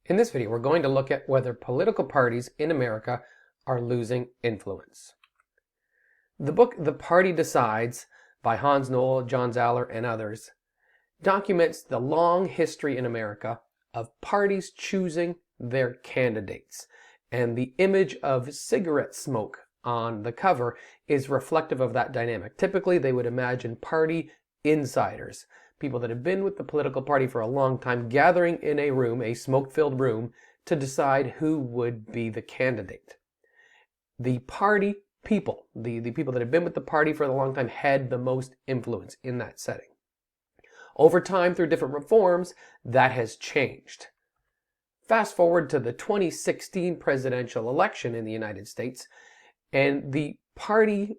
In this video, we're going to look at whether political parties in America are losing influence. The book The Party Decides by Hans Knoll, John Zaller, and others documents the long history in America of parties choosing their candidates. And the image of cigarette smoke on the cover is reflective of that dynamic. Typically, they would imagine party insiders, people that have been with the political party for a long time, gathering in a room, a smoke-filled room, to decide who would be the candidate. The party people, the people that have been with the party for a long time, had the most influence in that setting. Over time, through different reforms, that has changed. Fast forward to the 2016 presidential election in the United States, and the party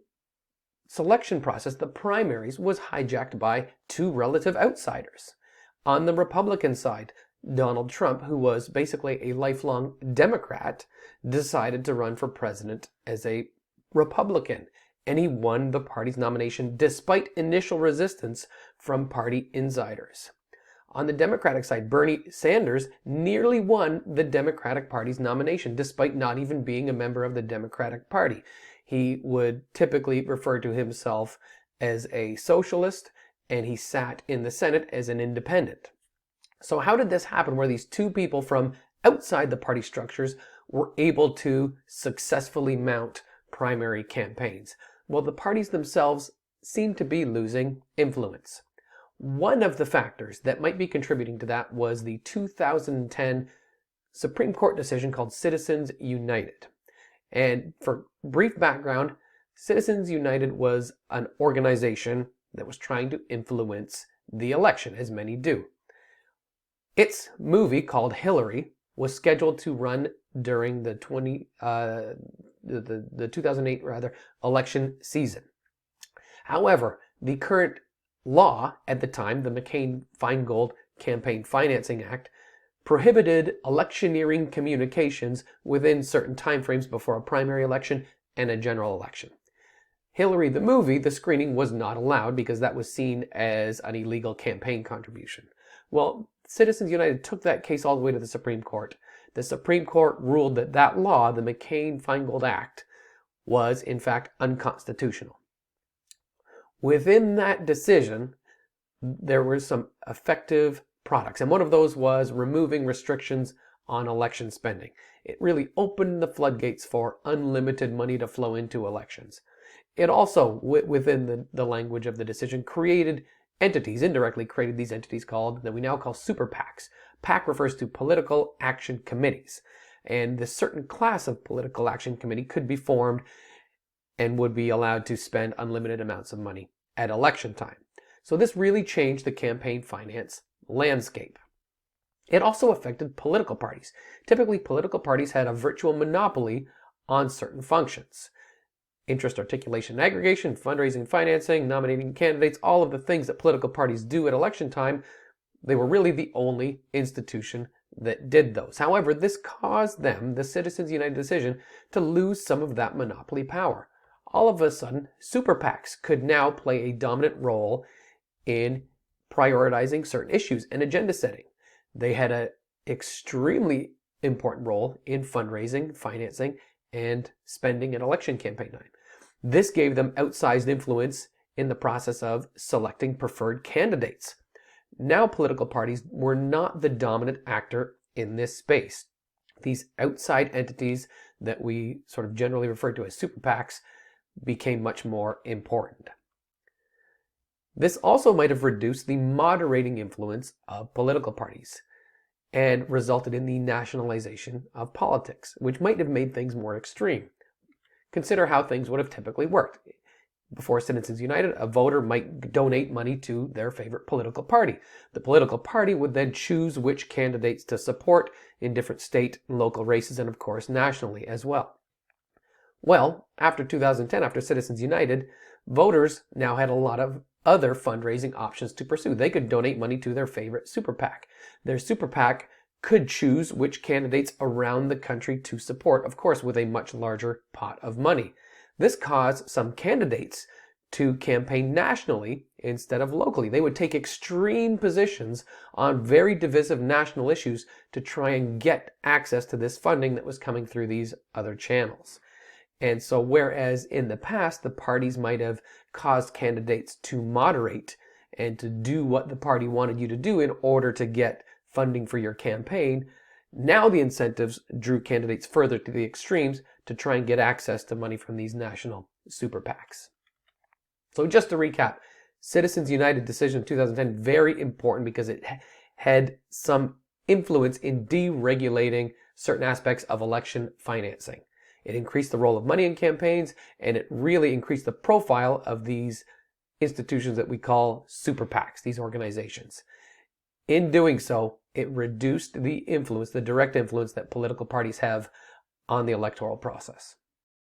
selection process, the primaries, was hijacked by two relative outsiders. On the Republican side, Donald Trump, who was basically a lifelong Democrat, decided to run for president as a Republican, and he won the party's nomination despite initial resistance from party insiders. On the Democratic side, Bernie Sanders nearly won the Democratic Party's nomination despite not even being a member of the Democratic Party. He would typically refer to himself as a socialist, and he sat in the Senate as an independent. So how did this happen where these two people from outside the party structures were able to successfully mount primary campaigns? Well, the parties themselves seem to be losing influence. One of the factors that might be contributing to that was the 2010 Supreme Court decision called Citizens United. And for brief background, Citizens United was an organization that was trying to influence the election, as many do. Its movie called Hillary was scheduled to run during the 2008 election season. However, the current law at the time, the McCain-Feingold Campaign Financing Act, prohibited electioneering communications within certain timeframes before a primary election and a general election. Hillary, the movie, the screening was not allowed because that was seen as an illegal campaign contribution. Well, Citizens United took that case all the way to the Supreme Court. The Supreme Court ruled that that law, the McCain-Feingold Act, was in fact unconstitutional. Within that decision, there were some effective products, and one of those was removing restrictions on election spending. It really opened the floodgates for unlimited money to flow into elections. It also, within the language of the decision, created entities, indirectly created these entities that we now call super PACs. PAC refers to political action committees, and this certain class of political action committee could be formed and would be allowed to spend unlimited amounts of money at election time. So this really changed the campaign finance landscape. It also affected political parties. Typically, political parties had a virtual monopoly on certain functions. Interest articulation and aggregation, fundraising, financing, nominating candidates, all of the things that political parties do at election time, they were really the only institution that did those. However, this caused them, the Citizens United decision, to lose some of that monopoly power. All of a sudden, super PACs could now play a dominant role in prioritizing certain issues and agenda setting. They had an extremely important role in fundraising, financing, and spending at election campaign time. This gave them outsized influence in the process of selecting preferred candidates. Now political parties were not the dominant actor in this space. These outside entities that we sort of generally refer to as super PACs became much more important. This also might have reduced the moderating influence of political parties and resulted in the nationalization of politics, which might have made things more extreme. Consider how things would have typically worked. Before Citizens United, a voter might donate money to their favorite political party. The political party would then choose which candidates to support in different state and local races, and of course nationally as well. Well, after 2010, after Citizens United, voters now had a lot of other fundraising options to pursue. They could donate money to their favorite super PAC. Their super PAC could choose which candidates around the country to support, of course, with a much larger pot of money. This caused some candidates to campaign nationally instead of locally. They would take extreme positions on very divisive national issues to try and get access to this funding that was coming through these other channels. And so whereas in the past the parties might have caused candidates to moderate and to do what the party wanted you to do in order to get funding for your campaign, now the incentives drew candidates further to the extremes to try and get access to money from these national super PACs. So just to recap, Citizens United decision 2010, very important because it had some influence in deregulating certain aspects of election financing. It increased the role of money in campaigns, and it really increased the profile of these institutions that we call super PACs, these organizations. In doing so, it reduced the influence, the direct influence that political parties have on the electoral process.